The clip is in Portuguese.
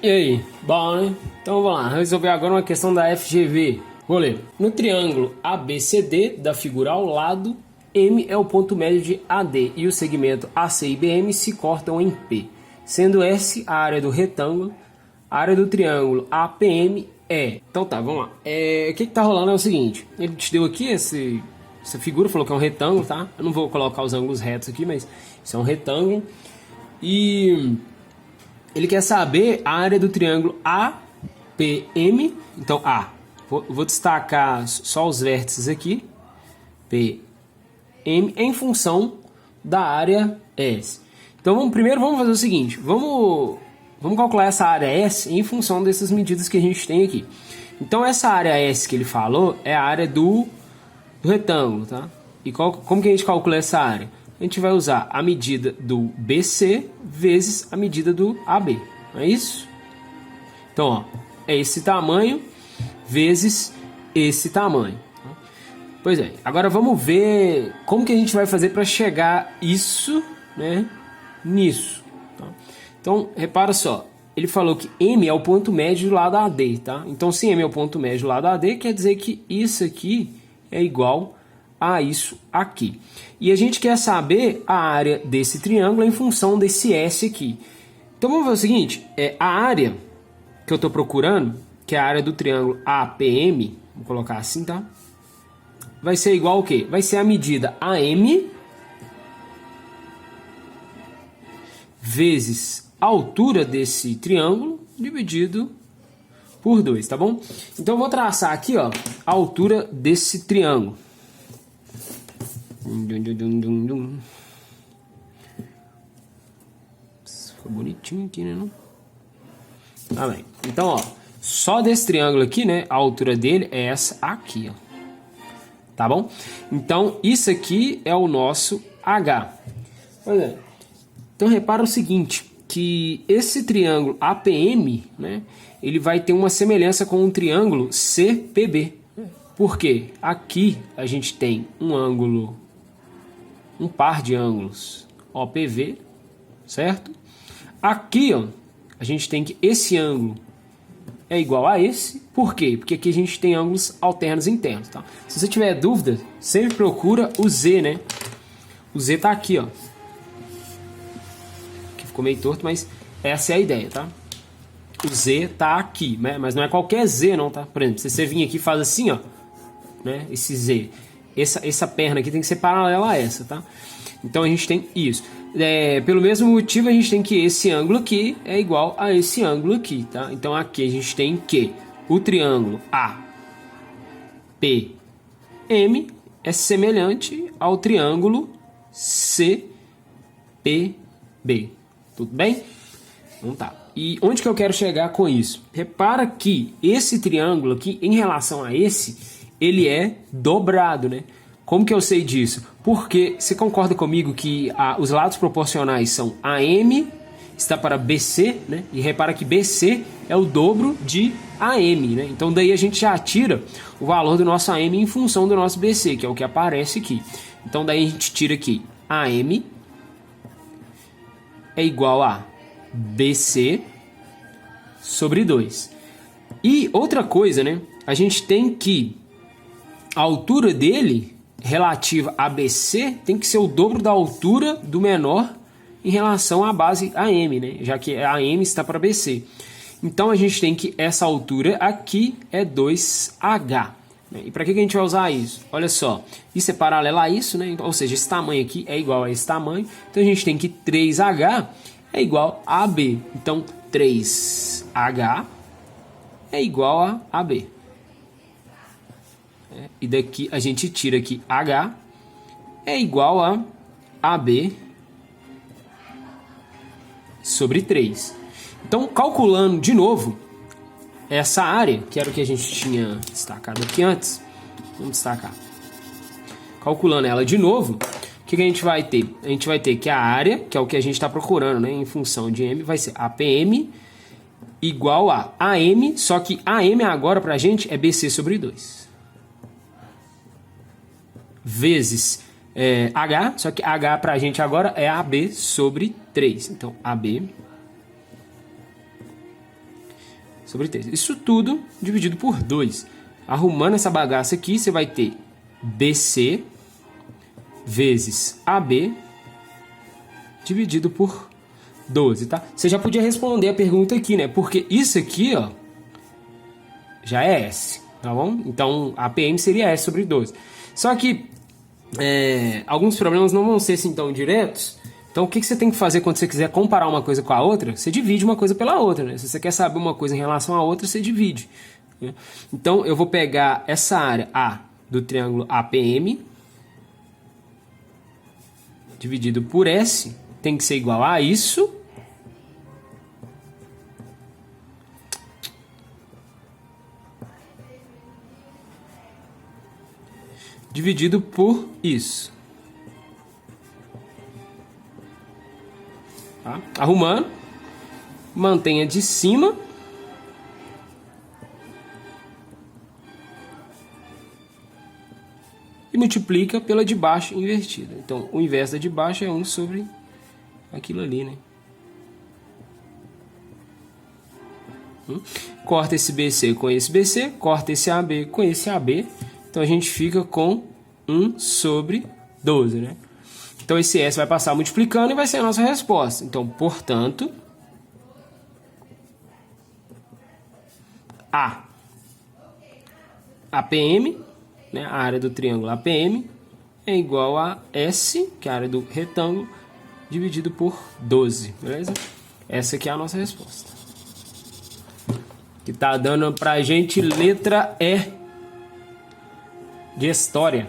E aí? Bom, né? Então vamos lá, resolver agora uma questão da FGV. Vou ler. No triângulo ABCD da figura ao lado, M é o ponto médio de AD e o segmento AC e BM se cortam em P, sendo S a área do retângulo, a área do triângulo APM é... Então tá, vamos lá. O que tá rolando é o seguinte, ele te deu aqui essa figura, falou que é um retângulo, tá? Eu não vou colocar os ângulos retos aqui, mas isso é um retângulo. E ele quer saber a área do triângulo APM. Então, vou destacar só os vértices aqui. PM em função da área S. Então, primeiro vamos fazer o seguinte. Vamos calcular essa área S em função dessas medidas que a gente tem aqui. Então, essa área S que ele falou é a área do retângulo, tá? E como que a gente calcula essa área? A gente vai usar a medida do BC vezes a medida do AB, não é isso? Então, ó, é esse tamanho vezes esse tamanho. Pois é, agora vamos ver como que a gente vai fazer para chegar isso, né, nisso. Tá? Então, repara só, ele falou que M é o ponto médio do lado AD, tá? Então, se M é o ponto médio do lado AD, quer dizer que isso aqui é igual a isso aqui. E a gente quer saber a área desse triângulo em função desse S aqui. Então vamos ver o seguinte, a área que eu estou procurando, que é a área do triângulo APM, vou colocar assim, tá? Vai ser igual ao quê? Vai ser a medida AM vezes a altura desse triângulo dividido por 2, tá bom? Então eu vou traçar aqui, ó, a altura desse triângulo. Ficou bonitinho aqui, né? Não? Tá bem. Então, ó, só desse triângulo aqui, né? A altura dele é essa aqui, ó. Tá bom? Então, isso aqui é o nosso H. Pois é. Então, repara o seguinte, que esse triângulo APM, né? Ele vai ter uma semelhança com um triângulo CPB. Por quê? Aqui a gente tem um par de ângulos OPV, certo? Aqui, ó, a gente tem que esse ângulo é igual a esse. Por quê? Porque aqui a gente tem ângulos alternos internos, tá? Se você tiver dúvida, sempre procura o Z, né? O Z tá aqui, ó. Aqui ficou meio torto, mas essa é a ideia, tá? O Z tá aqui, né? Mas não é qualquer Z, não, tá? Por exemplo, se você vir aqui e faz assim, ó, né? Esse Z. Essa perna aqui tem que ser paralela a essa, tá? Então a gente tem isso. Pelo mesmo motivo, a gente tem que esse ângulo aqui é igual a esse ângulo aqui, tá? Então aqui a gente tem que o triângulo APM é semelhante ao triângulo CPB. Tudo bem? Então tá. E onde que eu quero chegar com isso? Repara que esse triângulo aqui, em relação a esse, ele é dobrado, né? Como que eu sei disso? Porque você concorda comigo que os lados proporcionais são AM está para BC, né? E repara que BC é o dobro de AM, né? Então daí a gente já tira o valor do nosso AM em função do nosso BC, que é o que aparece aqui. Então daí a gente tira aqui AM é igual a BC sobre 2. E outra coisa, né? A gente tem que a altura dele relativa a BC tem que ser o dobro da altura do menor em relação à base AM, né? Já que a AM está para BC. Então a gente tem que essa altura aqui é 2H. Né? E para que a gente vai usar isso? Olha só, isso é paralelo a isso, né? Ou seja, esse tamanho aqui é igual a esse tamanho. Então a gente tem que 3H é igual a AB. Então 3H é igual a AB. E daqui a gente tira aqui H é igual a AB sobre 3. Então, calculando de novo essa área, que era o que a gente tinha destacado aqui antes, vamos destacar. Calculando ela de novo, o que a gente vai ter? A gente vai ter que a área, que é o que a gente está procurando, né, em função de M, vai ser APM igual a AM, só que AM agora para a gente é BC sobre 2. Vezes H, só que H pra gente agora é AB sobre 3. Então, AB sobre 3. Isso tudo dividido por 2. Arrumando essa bagaça aqui, você vai ter BC vezes AB dividido por 12, tá? Você já podia responder a pergunta aqui, né? Porque isso aqui, ó, já é S, tá bom? Então, APM seria S sobre 12. Só que alguns problemas não vão ser assim tão diretos. Então, o que você tem que fazer quando você quiser comparar uma coisa com a outra? Você divide uma coisa pela outra, né? Se você quer saber uma coisa em relação à outra, você divide, né? Então, eu vou pegar essa área A do triângulo APM dividido por S, tem que ser igual a isso, dividido por isso. Tá? Arrumando, mantenha de cima e multiplica pela de baixo invertida. Então, o inverso da de baixo é 1 sobre aquilo ali, né? Corta esse BC com esse BC, corta esse AB com esse AB. Então, a gente fica com 1 sobre 12, né? Então, esse S vai passar multiplicando e vai ser a nossa resposta. Então, portanto, APM, né, a área do triângulo APM, é igual a S, que é a área do retângulo, dividido por 12, beleza? Essa aqui é a nossa resposta. Que tá dando pra gente letra E de história.